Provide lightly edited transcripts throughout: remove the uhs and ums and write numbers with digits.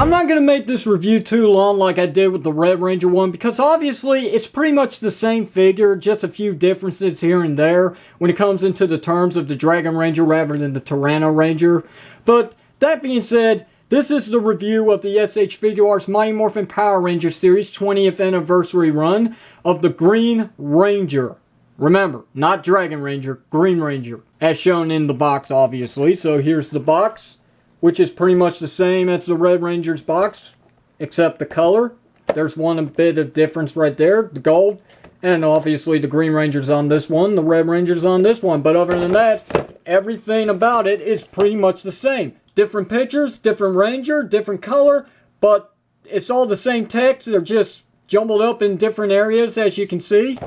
I'm not going to make this review too long like I did with the Red Ranger one, because obviously it's pretty much the same figure, just a few differences here and there when it comes into the terms of the Dragon Ranger rather than the Tyranno Ranger. But that being said, this is the review of the SH Figuarts Mighty Morphin Power Ranger Series 20th Anniversary run of the Green Ranger. Remember, not Dragon Ranger, Green Ranger, as shown in the box obviously. So here's the box, which is pretty much the same as the Red Ranger's box, except the color. There's one bit of difference right there, the gold. And obviously the Green Ranger's on this one, the Red Ranger's on this one. But other than that, everything about it is pretty much the same. Different pictures, different Ranger, different color, but it's all the same text. They're just jumbled up in different areas, as you can see.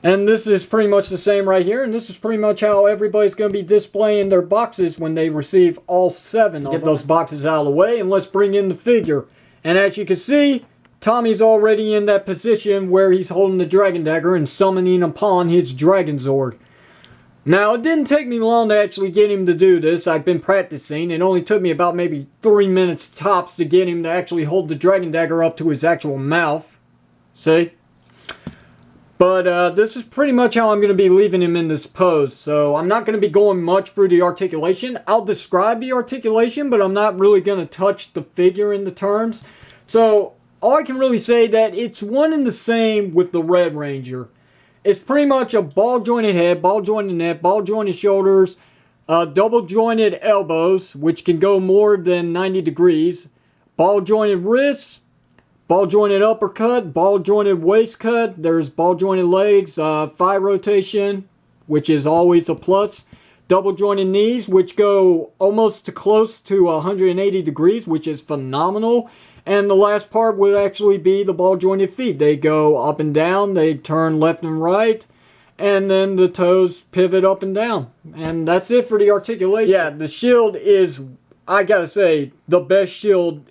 And this is pretty much the same right here, and this is pretty much how everybody's going to be displaying their boxes when they receive all 7. Get those boxes out of the way, and let's bring in the figure. And as you can see, Tommy's already in that position where he's holding the Dragon Dagger and summoning upon his Dragon Zord. Now, it didn't take me long to actually get him to do this. I've been practicing. It only took me about maybe 3 minutes tops to get him to actually hold the Dragon Dagger up to his actual mouth. See? But this is pretty much how I'm going to be leaving him in this pose. So I'm not going to be going much through the articulation. I'll describe the articulation, but I'm not really going to touch the figure in the terms. So all I can really say that it's one and the same with the Red Ranger. It's pretty much a ball jointed head, ball jointed neck, ball jointed shoulders, double jointed elbows, which can go more than 90 degrees, ball jointed wrists, ball jointed uppercut, ball jointed waist cut, there's ball jointed legs, thigh rotation, which is always a plus, double jointed knees, which go almost close to 180 degrees, which is phenomenal. And the last part would actually be the ball jointed feet. They go up and down, they turn left and right, and then the toes pivot up and down. And that's it for the articulation. Yeah, the shield is, I gotta say, the best shield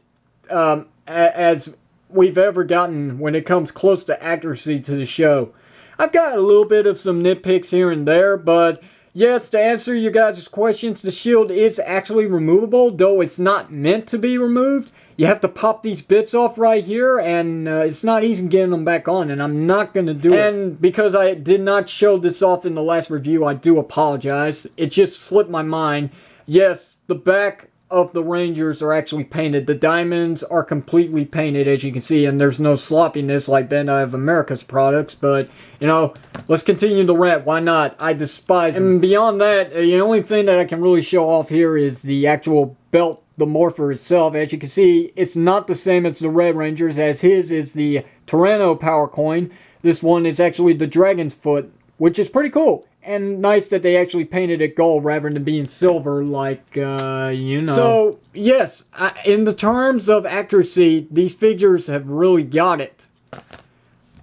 as we've ever gotten when it comes close to accuracy to the show. I've got a little bit of some nitpicks here and there, but yes, to answer you guys' questions, the shield is actually removable, though it's not meant to be removed. You have to pop these bits off right here, and it's not easy getting them back on, and I'm not going to do it. And because I did not show this off in the last review, I do apologize. It just slipped my mind. Yes, the back of the Rangers are actually painted. The diamonds are completely painted, as you can see, and there's no sloppiness like Bandai of America's products, but, you know, let's continue the rant. Why not? I despise them. And beyond that, the only thing that I can really show off here is the actual belt, the morpher itself. As you can see, it's not the same as the Red Rangers, as his is the Tyranno power coin. This one is actually the Dragon's Foot, which is pretty cool. And nice that they actually painted it gold rather than being silver, like, you know. So, yes, in the terms of accuracy, these figures have really got it.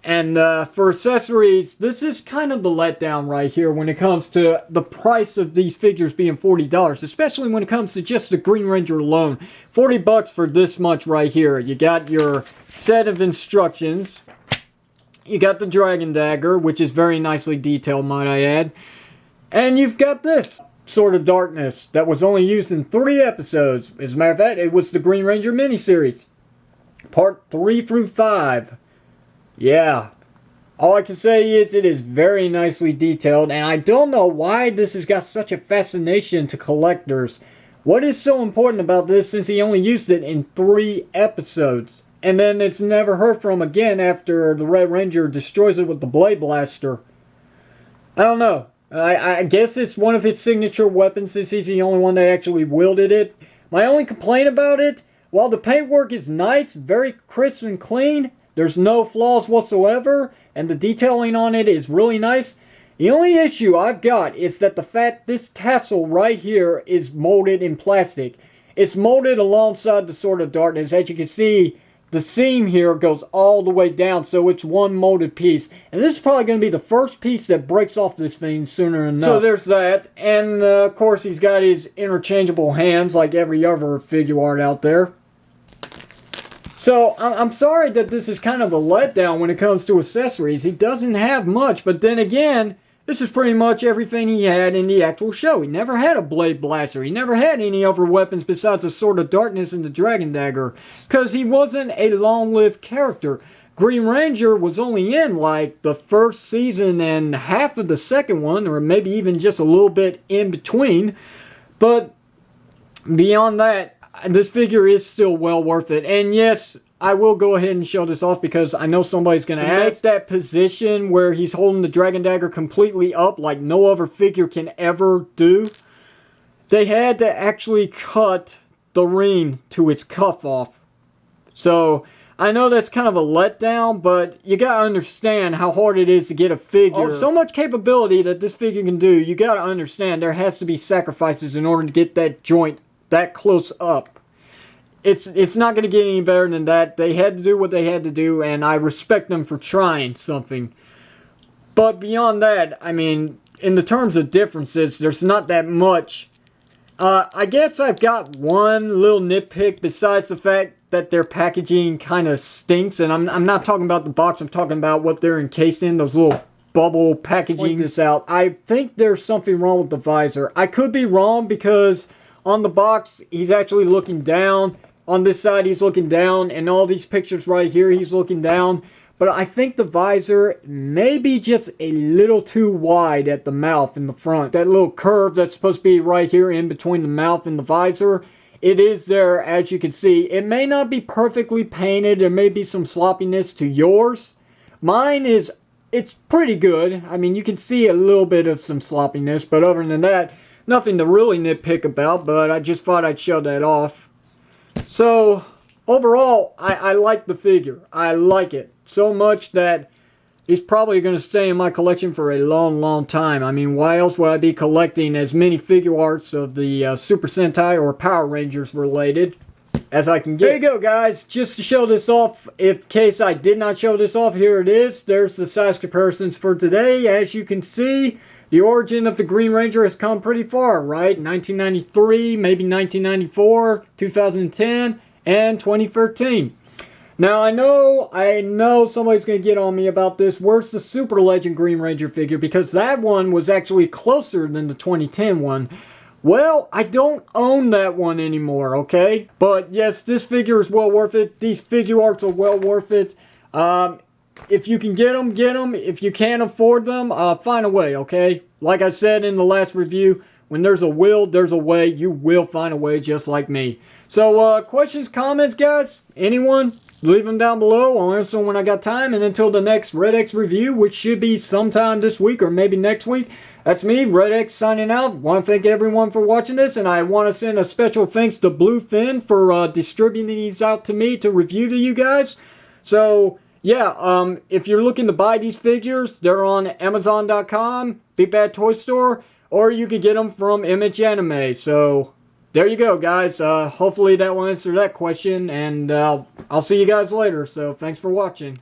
And for accessories, this is kind of the letdown right here when it comes to the price of these figures being $40, especially when it comes to just the Green Ranger alone. $40 for this much right here. You got your set of instructions. You got the Dragon Dagger, which is very nicely detailed, might I add. And you've got this Sword of Darkness that was only used in 3 episodes. As a matter of fact, it was the Green Ranger miniseries. Part 3 through 5. Yeah. All I can say is it is very nicely detailed, and I don't know why this has got such a fascination to collectors. What is so important about this since he only used it in 3 episodes? And then it's never heard from again after the Red Ranger destroys it with the Blade Blaster. I don't know. I guess it's one of his signature weapons since he's the only one that actually wielded it. My only complaint about it, while the paintwork is nice, very crisp and clean, there's no flaws whatsoever, and the detailing on it is really nice. The only issue I've got is that the fact this tassel right here is molded in plastic. It's molded alongside the Sword of Darkness. As you can see, the seam here goes all the way down, so it's one molded piece. And this is probably going to be the first piece that breaks off this thing sooner than not. So there's that. And, of course, he's got his interchangeable hands like every other figure art out there. So, I'm sorry that this is kind of a letdown when it comes to accessories. He doesn't have much, but then again, This is pretty much everything he had in the actual show. He never had a blade blaster. He never had any other weapons besides the Sword of Darkness and the Dragon Dagger. Because he wasn't a long-lived character. Green Ranger was only in like the first season and half of the second one, or maybe even just a little bit in between. But beyond that, this figure is still well worth it. And yes, I will go ahead and show this off because I know somebody's going to ask. Make that position where he's holding the Dragon Dagger completely up like no other figure can ever do. They had to actually cut the ring to its cuff off. So I know that's kind of a letdown, but you got to understand how hard it is to get a figure. So much capability that this figure can do, you got to understand there has to be sacrifices in order to get that joint that close up. It's not going to get any better than that. They had to do what they had to do, and I respect them for trying something. But beyond that, I mean, in the terms of differences, there's not that much. I guess I've got one little nitpick besides the fact that their packaging kind of stinks. And I'm not talking about the box, I'm talking about what they're encased in, those little bubble packaging. Point this out. I think there's something wrong with the visor. I could be wrong because on the box, he's actually looking down. On this side, he's looking down, and all these pictures right here, he's looking down. But I think the visor may be just a little too wide at the mouth in the front. That little curve that's supposed to be right here in between the mouth and the visor, it is there, as you can see. It may not be perfectly painted. There may be some sloppiness to yours. Mine is, it's pretty good. I mean, you can see a little bit of some sloppiness, but other than that, nothing to really nitpick about, but I just thought I'd show that off. So, overall, I like the figure. I like it so much that he's probably going to stay in my collection for a long, long time. I mean, why else would I be collecting as many Figuarts of the Super Sentai or Power Rangers related as I can get? There you go, guys. Just to show this off, in case I did not show this off, here it is. There's the size comparisons for today. As you can see, the origin of the Green Ranger has come pretty far, right? 1993, maybe 1994, 2010, and 2013. Now, I know somebody's going to get on me about this. Where's the Super Legend Green Ranger figure? Because that one was actually closer than the 2010 one. Well, I don't own that one anymore, okay? But yes, this figure is well worth it. These Figuarts are well worth it. If you can get them, get them. If you can't afford them, find a way, okay? Like I said in the last review, when there's a will, there's a way. You will find a way just like me. So, questions, comments, guys? Anyone? Leave them down below. I'll answer them when I got time. And until the next RedX review, which should be sometime this week or maybe next week, that's me, RedX, signing out. Want to thank everyone for watching this. And I want to send a special thanks to Bluefin for distributing these out to me to review to you guys. So, yeah, if you're looking to buy these figures, they're on Amazon.com, Big Bad Toy Store, or you can get them from Image Anime. So, there you go, guys. Hopefully that will answer that question, and I'll see you guys later. So, thanks for watching.